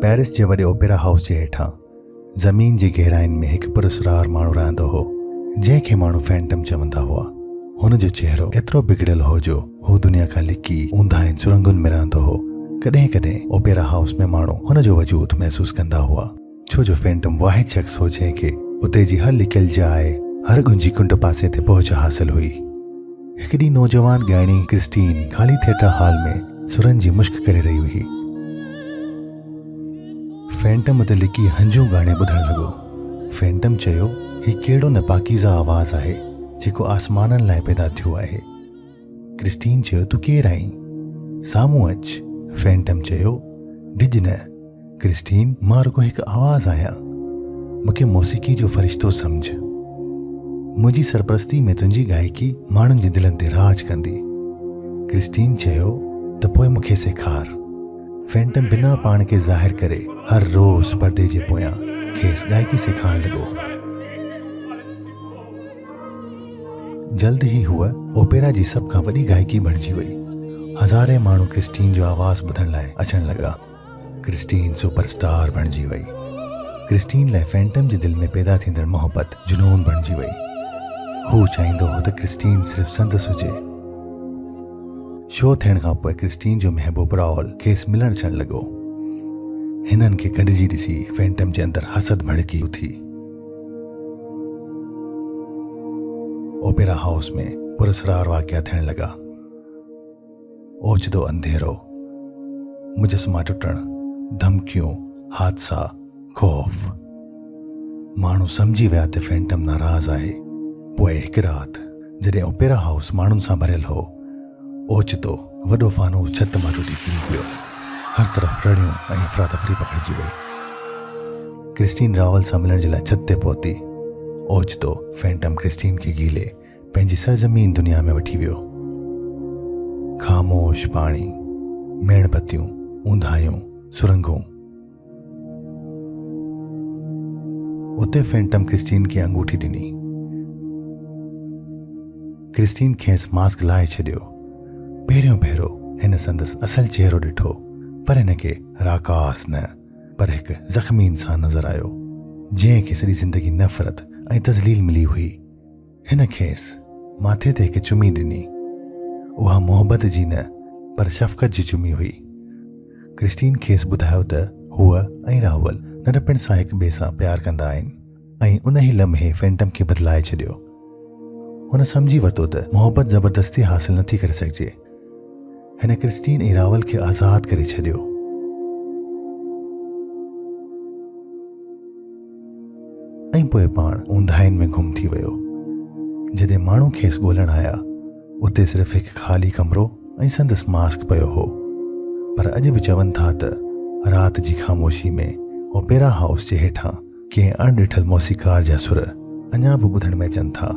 Paris जे वॾे opera house जे हेठां ज़मीन जी गहराइनि में हिकु पुरस्कार माण्हू रहंदो हो जंहिंखे माण्हू फैंटम चवंदा हुआ। हुन जो चेहरो एतिरो बिगड़ियल हो जो हू दुनिया खां लिकी ऊंदाहिनि सुरंगुनि में रहंदो हो। कॾहिं कॾहिं ओपेरा हाउस में माण्हू हुन जो वजूद महसूस कंदा हुआ, छो जो फैंटम वाहिद शख़्स हो जंहिंखे उते जी हर लिकियल जाइ, हर गुंजी कुंड पासे ते पहुच हासिल हुई। हिकु ॾींहुं नौजवान ॻाइणी क्रिस्टीन ख़ाली थिएटर हॉल में सुरनि जी मुश्क करे रही हुई। फैंटम उते लिकी हंजूं ॻाणे ॿुधण लॻो। फैंटम चयो, हीउ कहिड़ो न पाकीज़ा आवाज़ आहे जेको आसमाननि लाइ पैदा थियो आहे। क्रिस्टीन चयो, तूं केरु आहीं? साम्हूं अचु। फैंटम चयो, डिॼ न क्रिस्टीन, मां रुगो हिकु आवाज़ आहियां। मूंखे मौसीक़ी जो फ़रिश्तो सम्झ। मुंहिंजी सरपरस्ती में तुंहिंजी गायकी माण्हुनि जे दिलनि ते राज कंदी। क्रिस्टीन चयो, त पोइ मूंखे सेखार। फैंटम बिना पाण खे ज़ाहिर करे हर रोज़ पर्दे जे पोयां खेसि गायकी सेखारण लॻो। जल्द ई हूअ ओपेरा जी सभ खां वॾी गायकी बणिजी वई। हज़ारे माण्हू क्रिस्टीन जो आवाज़ ॿुधण लाइ अचण लॻा। क्रिस्टीन सुपरस्टार बणिजी वई। क्रिस्टीन लाइ फैंटम जे दिलि में पैदा थींदड़ मोहबत जुनून बणिजी वई। हू चाहींदो हो त क्रिस्टीन सिर्फ़ु संदसि हुजे। शो थियण खां पोइ क्रिस्टीन जो महबूब राहुल खेसि मिलण अचण लॻो। हिननि खे गॾिजी ॾिसी फैंटम जे अंदरि हसद भड़की उथी। ओपेरा हाउस में पुरस्कार वाक़िया थियण लॻा। ओचितो अंधेरो, मुजस्मा टुटण, धमकियूं, हादसा, खौफ़। माण्हू सम्झी विया त फैंटम नाराज़ आहे। पोइ हिकु राति जॾहिं ओपेरा हाउस माण्हुनि सां भरियल हो, ओचितो वॾो फानूस छत मां टुटी किरी पियो। हर तरफ़ रड़ियूं ऐं अफ़रा तफ़री पखिड़िजी वई। क्रिस्टीन रावल सां मिलण जे लाइ छत ते पहुती। ओचितो फैंटम क्रिस्टीन खे गीले पंहिंजी सरज़मीन दुनिया में वठी वियो। ख़ामोश पाणी, मेणबतियूं, ऊंदाहियूं, सुरंगूं। उते फैंटम क्रिस्टीन खे अंगूठी ॾिनी। क्रिस्टीन खेसि मास्क लाहे छॾियो। पहिरियों भेरो हिन संदसि असल चेहरो ॾिठो, पर हिनखे राकास न, पर हिकु ज़ख़्मी इंसान नज़र आयो जंहिंखे सॼी ज़िंदगी नफ़रत ऐं तज़लील मिली हुई। हिन खेसि माथे ते हिकु चुमी ॾिनी। उहा मोहबत जी न, पर शफ़क़त जी चुमी हुई। क्रिस्टीन खेसि ॿुधायो त हूअ ऐं राहुल नंढपण सां हिक ॿिए सां प्यार कंदा आहिनि ऐं उन ई लम्हे फैंटम खे बदिलाए छॾियो। हुन सम्झी वरितो त मोहबत ज़बरदस्ती हासिल नथी करे सघिजे। हिन क्रिस्टीन ऐं रावल खे आज़ाद करे छॾियो। ऐं पोइ पाण ऊंदाहिनि में गुम थी वियो। जॾहिं माण्हू खेसि ॻोल्हण आया, उते सिर्फ़ु हिकु ख़ाली कमरो ऐं संदसि मास्क पियो हो। पर अॼु बि चवनि था त राति जी ख़ामोशी में ओपेरा हाउस जे हेठां कंहिं अणॾिठल मौसीक़ार जा सुर अञा बि ॿुधण में अचनि था।